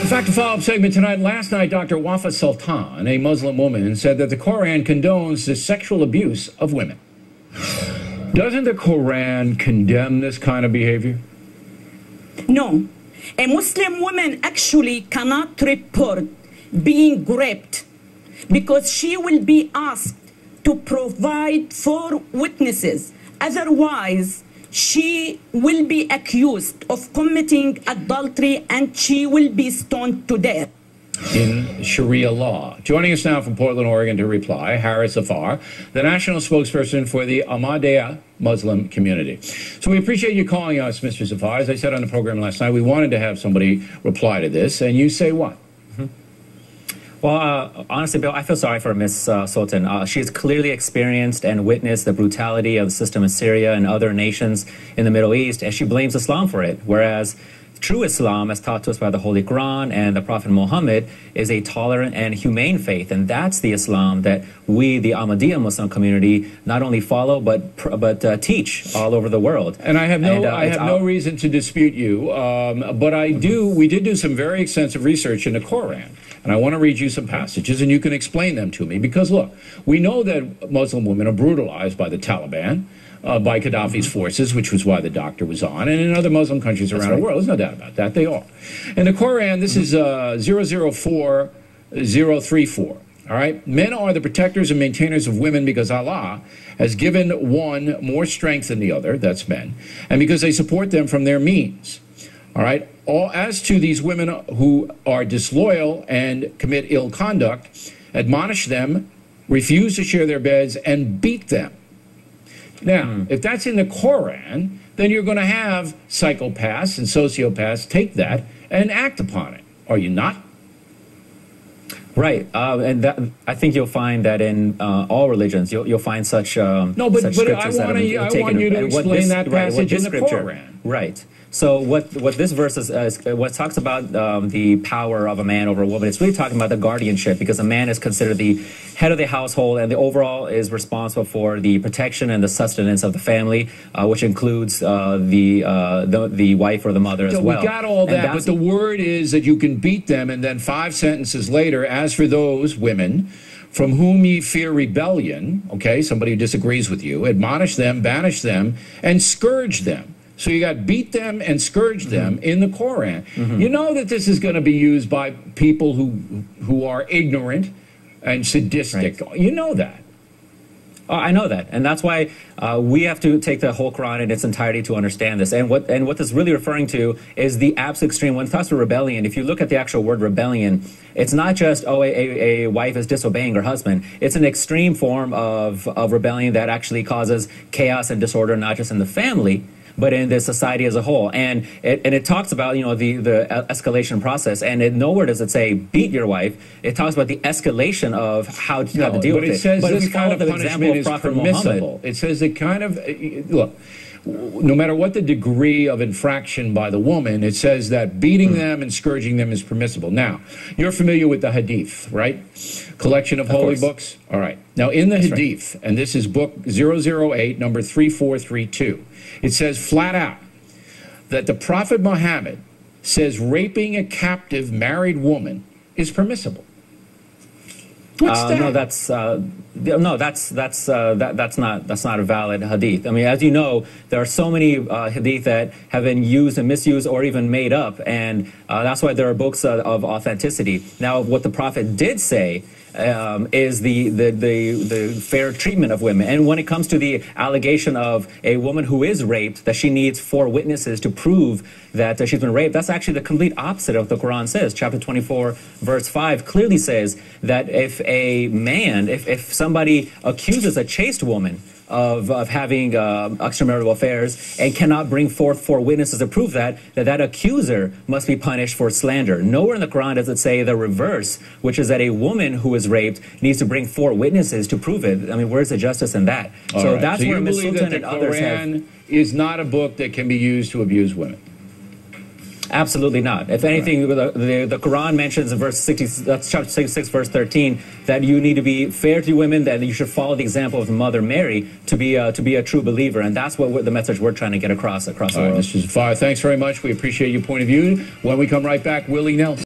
In fact, a follow-up segment tonight. Last night, Dr. Wafa Sultan, a Muslim woman, said that the Qur'an condones the sexual abuse of women. Doesn't the Qur'an condemn this kind of behavior? No. A Muslim woman actually cannot report being raped because she will be asked to provide 4 witnesses. Otherwise, she will be accused of committing adultery and she will be stoned to death. In Sharia law. Joining us now from Portland, Oregon to reply, Zafar, the national spokesperson for the Ahmadiyya Muslim Community. So we appreciate you calling us, Mr. Zafar. As I said on the program last night, we wanted to have somebody reply to this, and you say what? Well, honestly, Bill, I feel sorry for Ms. Sultan. She's clearly experienced and witnessed the brutality of the system in Syria and other nations in the Middle East, and she blames Islam for it, whereas true Islam, as taught to us by the Holy Qur'an and the Prophet Muhammad, is a tolerant and humane faith, and that's the Islam that we, the Ahmadiyya Muslim community, not only follow but teach all over the world. And I have no reason to dispute you, but we did do some very extensive research in the Qur'an, and I want to read you some passages, and you can explain them to me. Because look, we know that Muslim women are brutalized by the Taliban. By Gaddafi's forces, which was why the doctor was on, and in other Muslim countries around the world. There's no doubt about that. They are. In the Qur'an, this is 004034. All right? Men are the protectors and maintainers of women because Allah has given one more strength than the other, that's men, and because they support them from their means. All right? As to these women who are disloyal and commit ill conduct, admonish them, refuse to share their beds, and beat them. Now, if that's in the Qur'an, then you're going to have psychopaths and sociopaths take that and act upon it. Are you not? Right, and I think you'll find that in all religions, you'll find such no, but I want you to explain that passage in the Qur'an. Right. So what this verse is what talks about the power of a man over a woman, it's really talking about the guardianship, because a man is considered the head of the household and the overall is responsible for the protection and the sustenance of the family, which includes the wife or the mother as well. We got all that, but the word is that you can beat them, and then 5 sentences later, as for those women from whom ye fear rebellion, okay, somebody who disagrees with you, admonish them, banish them, and scourge them. So you got beat them and scourge them in the Qur'an. You know that this is going to be used by people who are ignorant and sadistic. Right. You know that. I know that, and that's why we have to take the whole Quran in its entirety to understand this. And what this is really referring to is the absolute extreme. When it talks about rebellion, if you look at the actual word rebellion, it's not just, oh, a wife is disobeying her husband. It's an extreme form of rebellion that actually causes chaos and disorder, not just in the family, but in the society as a whole. And it talks about, you know, the escalation process, and nowhere does it say beat your wife. It talks about the escalation of how to deal with it. But it says this kind of punishment is permissible. It says it kind of, look, no matter what the degree of infraction by the woman, it says that beating them and scourging them is permissible. Now, you're familiar with the Hadith, right? Collection of holy books? All right. Now, in the Hadith, and this is book 008, number 3432, it says flat out that the Prophet Muhammad says raping a captive married woman is permissible. What's that? No, that's not a valid hadith. I mean, as you know, there are so many hadith that have been used and misused or even made up, and that's why there are books of authenticity. Now, what the Prophet did say is the fair treatment of women. And when it comes to the allegation of a woman who is raped, that she needs 4 witnesses to prove that she's been raped, that's actually the complete opposite of what the Quran says. Chapter 24, verse 5 clearly says that if a man, if somebody accuses a chaste woman of having extramarital affairs and cannot bring forth 4 witnesses to prove that accuser must be punished for slander. Nowhere in the Quran does it say the reverse, which is that a woman who is raped needs to bring 4 witnesses to prove it. I mean, where's the justice in that? So that's where Ms. Sultan and others have... The Quran is not a book that can be used to abuse women. Absolutely not. If anything, the Quran mentions in verse 60, that's chapter 66, verse 13, that you need to be fair to women, that you should follow the example of Mother Mary to be a true believer, and that's what the message we're trying to get across the world. Mr. Zafar, thanks very much. We appreciate your point of view. When we come right back, Willie Nelson.